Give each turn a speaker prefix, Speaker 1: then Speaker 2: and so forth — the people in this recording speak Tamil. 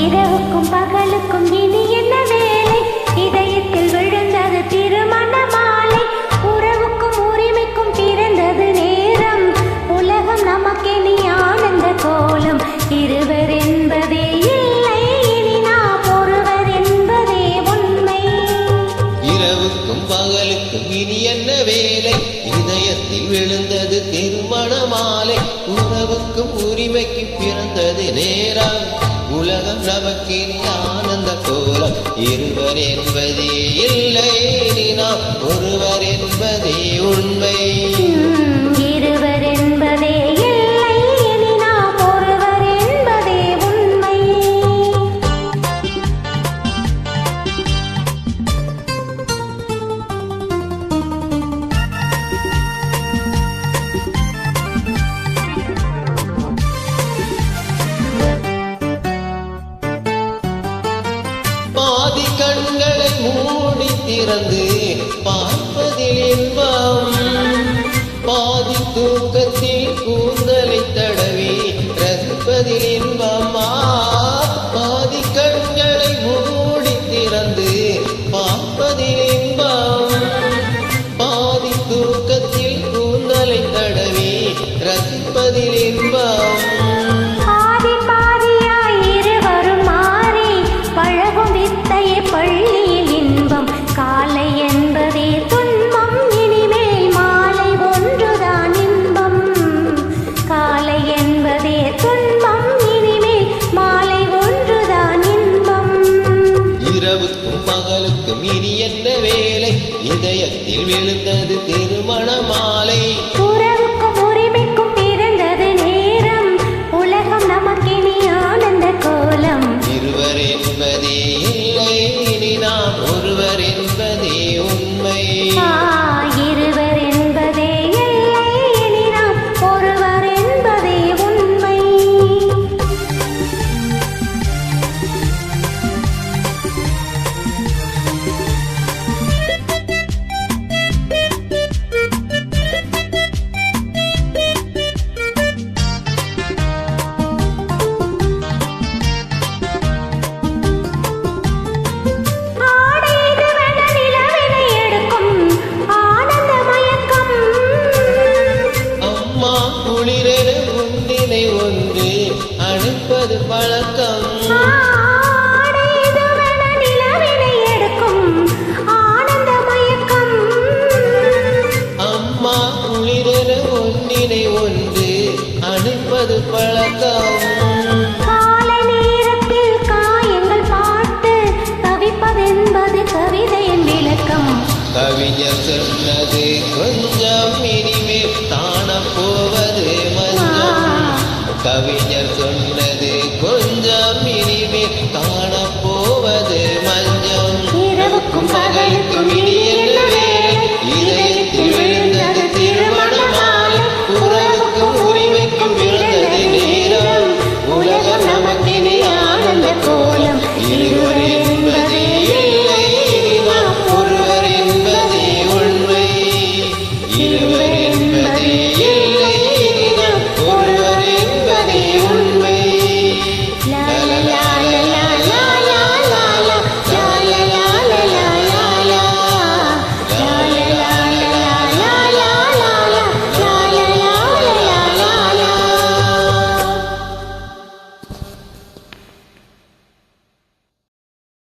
Speaker 1: இரவுக்கும் பகலுக்கும் இனி என்ன வேலை? இதயத்தில் விழுந்தது திருமண மாலை. உறவுக்கும் உரிமைக்கும் பிறந்தது நேரம். உலகம் நமக்கெனி ஆனந்த கோலம். இருவர் என்பதே இல்லை, இனி நாம் ஒருவர் என்பதே உண்மை.
Speaker 2: இரவுக்கும் பகலுக்கும் இனி என்ன வேலை? இதயத்தில் விழுந்தது திருமண மாலை. உறவுக்கும் உரிமைக்கு பிறந்தது நேரம். உலகம் நமக்கினி ஆனந்த கோலம். இருவர் என்பதே இல்லை, இனி நாம் ஒருவர் என்பதே உண்மை.
Speaker 1: இருவர் என்பதே இல்லை, இனி நாம் ஒருவர் என்பதே உண்மை.
Speaker 2: பாதி கண்களை மூடி திறந்து பார்ப்பதில் இன்பம். பாதி தூக்கத்தில் கூந்தலை தடவி ரசிப்பதில் இன்பமா. பாதி கண்களை மூடி திறந்து பார்ப்பதில் இன்பம். பாதி தூக்கத்தில் கூந்தலை தடவி ரசிப்பதில் இன்பம்.
Speaker 1: பாதி பாதியாய் இருவரும் மாறி பழகும் வித்தையே பள்ளியில் இன்பம். காலை என்பதே துன்பம், இனிமேல் மாலை ஒன்றுதான் இன்பம். காலை என்பதே துன்பம், இனிமேல் மாலை ஒன்றுதான் இன்பம்.
Speaker 2: இரவுக்கும் பகலுக்கும் இனி என்ன வேலை? இதயத்தில் விழுந்தது திருமண மாலை.
Speaker 1: உறவுக்கும் உரிமைக்கும் பிறந்தது நேரம். உலகம் நமக்கினி ஆனந்த கோலம்.
Speaker 2: இருவர் என்பதே இல்லை, இனி நாம் ஒருவர் என்பதே உண்மை.
Speaker 1: இருவர் என்பதே இல்லை, இனி நாம் ஒருவர் என்பதே உண்மை. ஆடையதுவென நிலவினை எடுக்கும் ஆனந்த மயக்கம்.
Speaker 2: அம்மா குளிரென உன்னினை ஒன்று அணைப்பது பழக்கம்.
Speaker 1: ஆடையதுவென நிலவினை எடுக்கும் ஆனந்த மயக்கம்.
Speaker 2: அம்மா குளிரென உன்னினை ஒன்று அணைப்பது பழக்கம்.
Speaker 1: காலை நேரத்தில் காயங்கள் பார்த்து தவிப்பதென்பது கவிதையின் விளக்கம்.
Speaker 2: கவிஞர் சொன்னது கொஞ்சம் இனி